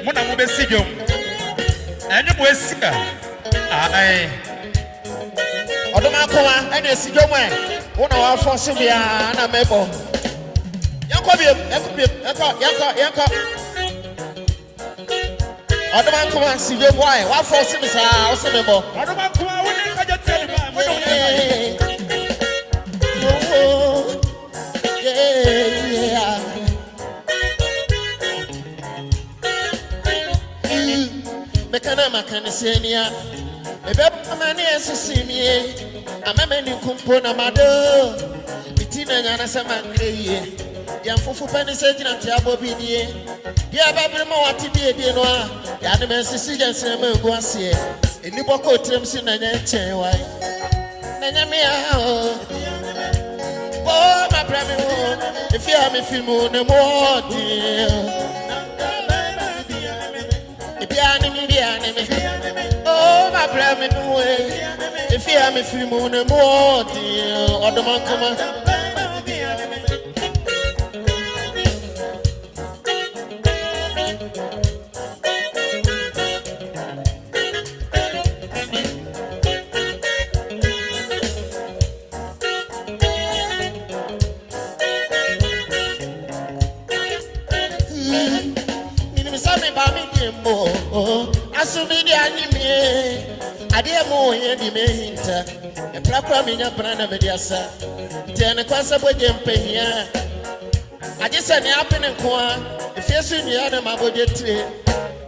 Mona Mubesium. And you will see her. Aye. Odomakoma and a Sigoma. One of our Fosibia and a Maple. Yakobium, Yako. Odomakoma, Sigum, why? What for Sims are also able. Odomakoma, what did I tell Mekanisenia, a better man is a senior. A man in Kumpona Mado, Bettina and Saman, young Fufu Penny Sagan and Tiabo Bini. Yeah, Babylon, what to be a dinner. Yanimans Sicilian Samuel Guassier, in the Boko Timson and Chenway. Nanyamia, oh, my brother, if you have me film on the more, dear. Oh, my brother, if you have me film on the more, dear, or the man come on. Asumini anime, ademo yendi mehinta. E plakwa minya brana mediasa. Tene kwasa boje mpehia. Ajisa ni apene kwa. Ifesu ni yana maboje tre.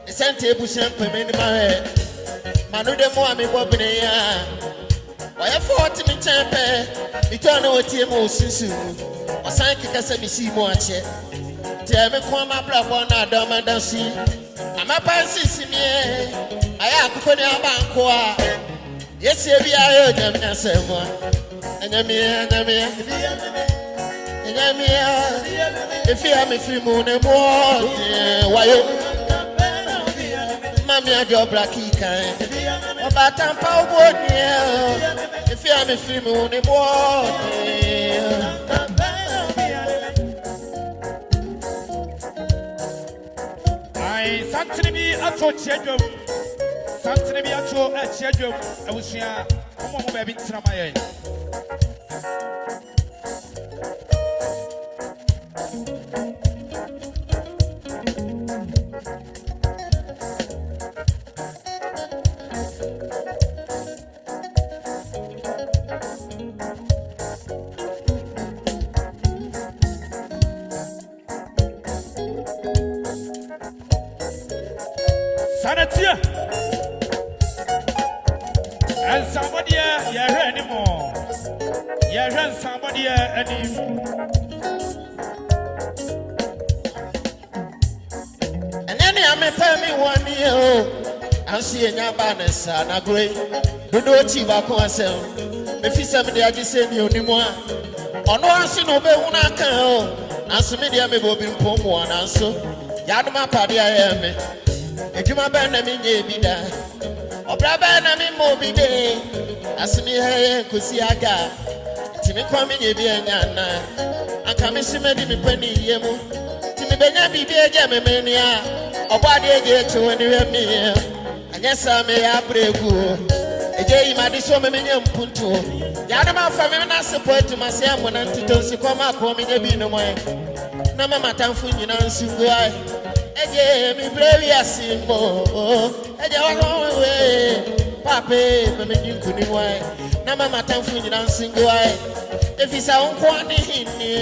Esante ebusi mpemeni mawe. Manude mo amebobine ya. Oya 40 mitempe. Itona wotie mo osusu. Osanki kasa bisi mo ache. Teme kwa mabrabo na adama dansi. I'm a fancy senior. I have to put your bank. Yes, you be a young man. And if you have me free moon and more, why, Mammy, I go black kind. About time power, if you have me free moon and more. Something be a to Chedum. Something be a to a Chedum. I was here. Come on, baby, Tramayan. Sanatia and somebody you're anymore. You're somebody anymore. And then I may tell me 1 year. I'm seeing your banners and a great. Do not achieve a concern. If you send me the Adjusted anymore. Or no, I see no better when I can. Answer me, I may be in Pomo and answer. Yadama Paddy, I am. Ejuma bana mi nyebida obra bana mi mobide asimi he kosi aga timi kwa mi nyebi anyana aka mi simedi mi pani yemu timi benya bibi eje memeni a obade eje etu ani we mi anyesa me ya bregu eje imadi so me nya mpuntu ya na ma fa me na support ma se amona ntito koma ko mi nyebi no moy na mama tamfu nyina nsungu ai eje mi brevi asimbo eje wako we pape me nyunkuni wai na mama tamfu nyina nsungu ai efisa onko ani hinni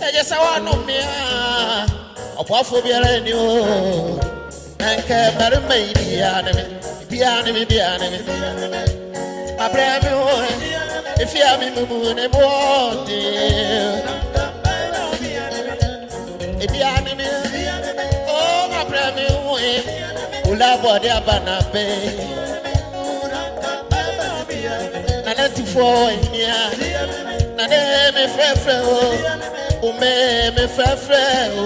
eje sawa no me a obofo biara ni o anka bare mai biane me abrami o efia mi mumu ne bote biane me o abrami o ula body abanabe na tifo nia na de me frefre o me frefre o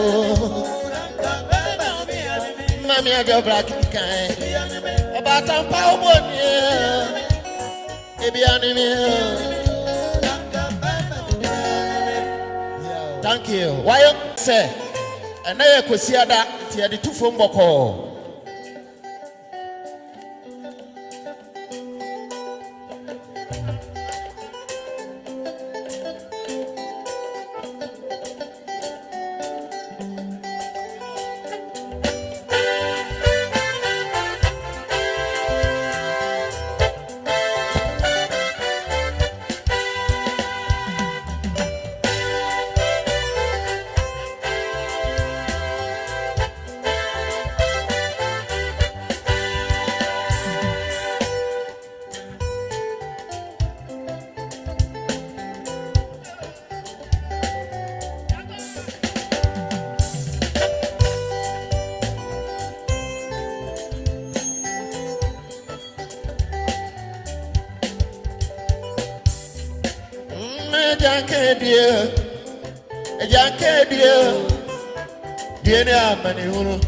mami ajo black kan about time power ebiane me. Thank you. Why you say and na yakosiada tia de tu fom boko Viene a maniuno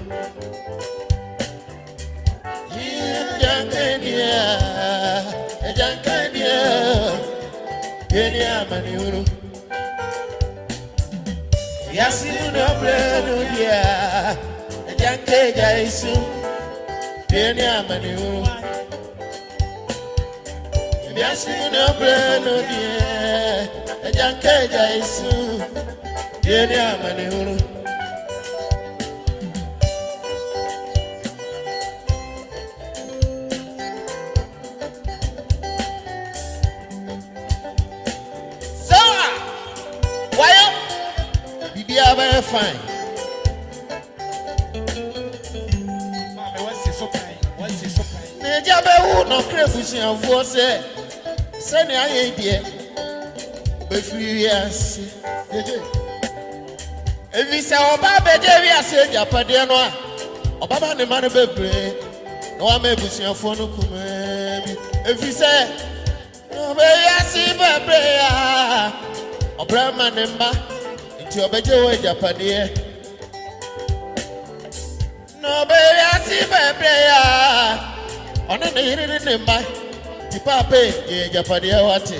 viene a maniuno Yasino breno dia Janke jaisu viene a maniuno Yasino breno dia Janke jaisu viene a maniuno Very fine. Mama, what's it so kind? What's it so kind? Nejabe no crebusi anfo se ne aye die be free yes. Evi se oba beje wi ase japade no a oba ba ne ma ne bebre no wa me busi anfo no kuma bi evi se no be yasi bebre ya obra ma ne ma ti obeje we japade no be yasi bebre ya ona ne yiri ne mba ti papa e japade wate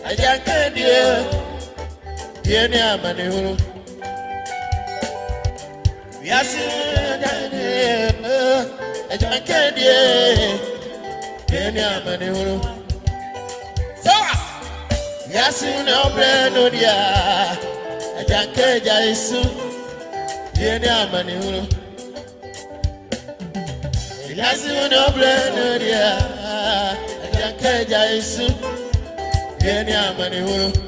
ajanke die ni amane huru yasi ajanke die ni amane huru Yasi no breno dia ajanke jaisu yeni amani huru Yasi no breno dia ajanke jaisu yeni amani huru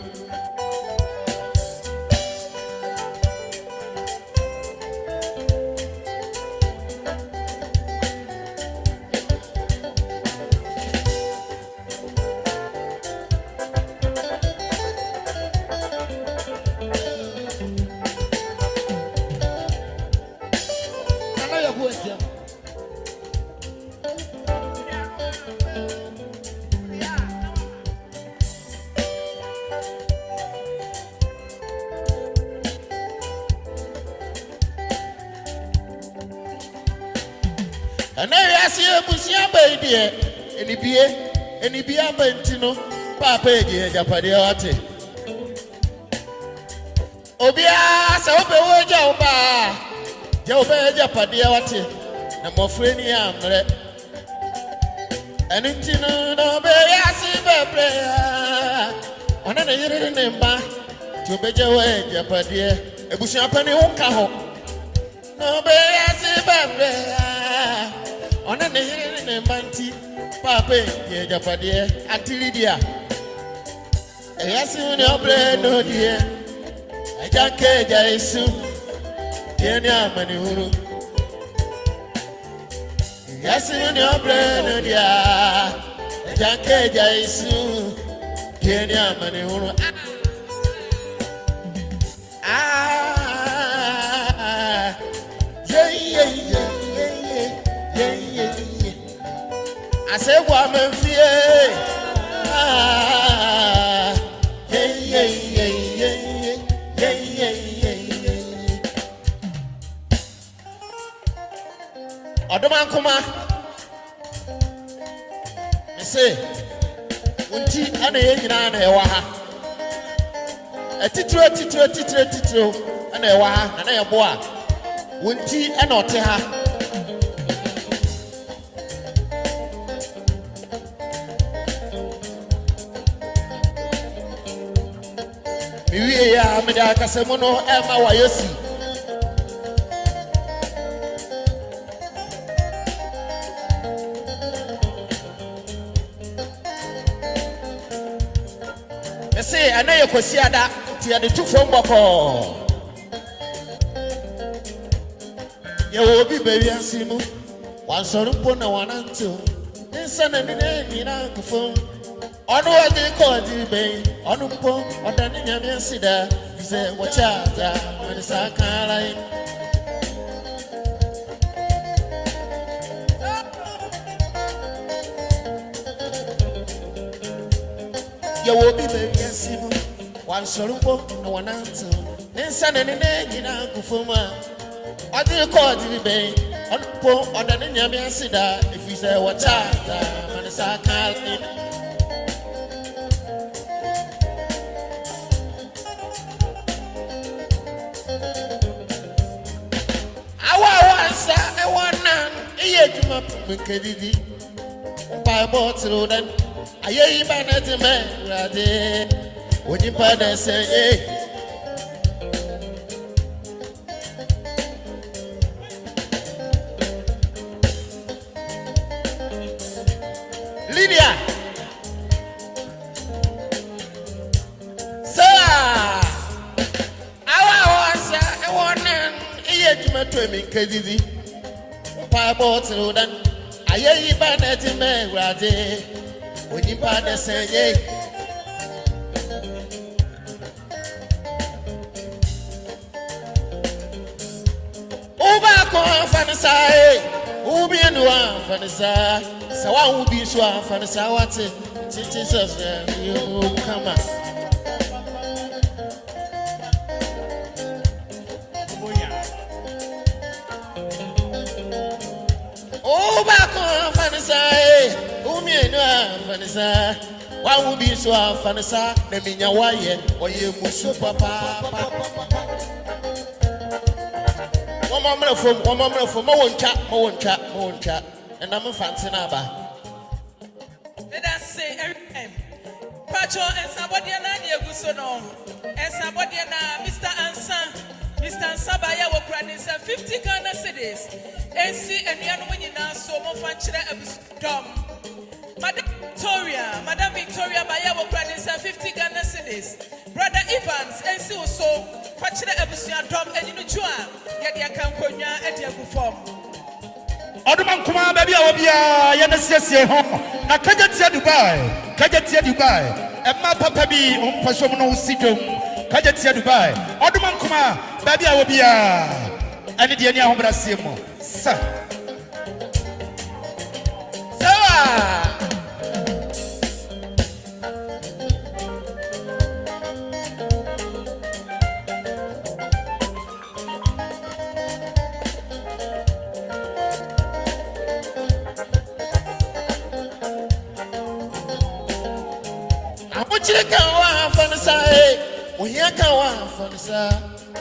Enibia bentino papa eje japade wate obia se obe woja oba je obe japade wate na mofre ni amre enintino no be yasi bebre ona na yire ne mba ti obeje we japade ebusia pani wonka ho no be yasi bebre ona na yire ne mba nti Papa, ye japade atilidia. Eyasi uni obre no die. Ajanke jaisu. Yeni amani huru. Eyasi uni obre no dia. Ajanke jaisu. Yeni amani huru. I say what me fear. Odoman kuma. Me say, unti ana ye nyina na e wa ha. A titro, and a wa, and a boa. Won't tea and not her. Miria, Medaka Semono, Emma Wayosi. I say, I know you could see that. Tia the two from Boko. You will be baby and Simu. One sort of pona, one and two. Then son and name in Uncle Phone. On what they call the bay, on a pole, or done in your cedar. He said, watch out, when it's a car. You will be baby and Simu. One sorrow, no one answer. Then son and name in Uncle Phone. I didn't call the bay, on a pole, or done in your cedar. If you say, watch out, when it's a car. I want none. You must be Kedidi. By bottle, then I hear by that man. When you put us say, Lydia, sir, I want none. You must be Kedidi. Bottle, then I hear you by that man. When you put us say, Fanasai, who be any one Fanasa, so I will be sure Fanasa. What's it? Jesus, you come on. Oh, back on Fanasai, who be any one Fanasa. Why will be sure Fanasa, the Minya Wire, or you Musu Papa. One moment from my own chat, and I'm a fancy number. Let us say every time. Pacho and somebody and Gusono, and somebody and Mr. Ansan, Mr. Sabaya were granting 50 Ghana cities, and see and young women now so more functional as dumb. Madam Victoria, Baya were granting 50 Ghana cities. Brother Evans, and so functional as dumb, and you know, yet you can go at your perform. Oduman kuma baby awobia ya na siesie ho na kajetia Dubai e ma papa bi ompasom no usidom kajetia Dubai oduman kuma baby awobia ene de ani ahobrasie mo sa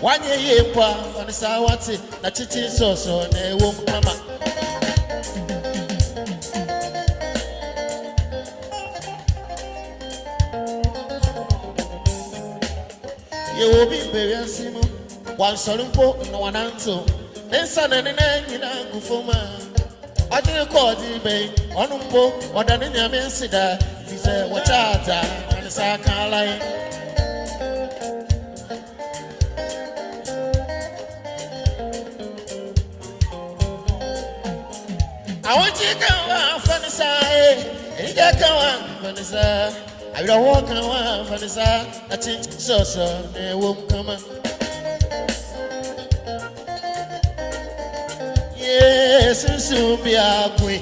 one year, Fanasa, what's it? That's it, so, they won't come up. You will be very simple. One solo, no one answer. Then, son and then you know, go for man. I didn't call the bay on a boat or than in your messida. He said, watch out, and it's a car line. I want you to come on from the side, and you come on from the side. I don't walk on from the side. I think so, they won't come on. Yes, soon be a queen.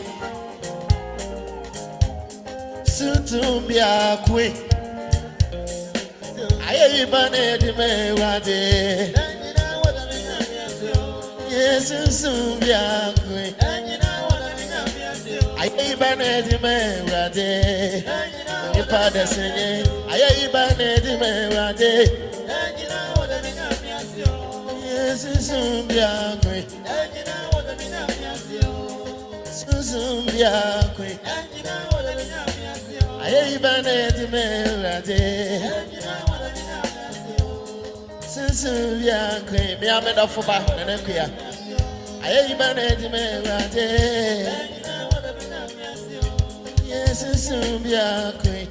Soon be a queen. I ain't baned me one day. Yes, soon be a queen. I ain't baned me one day. Your father saying, I ain't baned me one day. Yes, soon be a great. Soon be a great. I even at the melody. Soon be a great. Me, I'm enough for back and a queer. I even at the melody. Yes, soon be a great.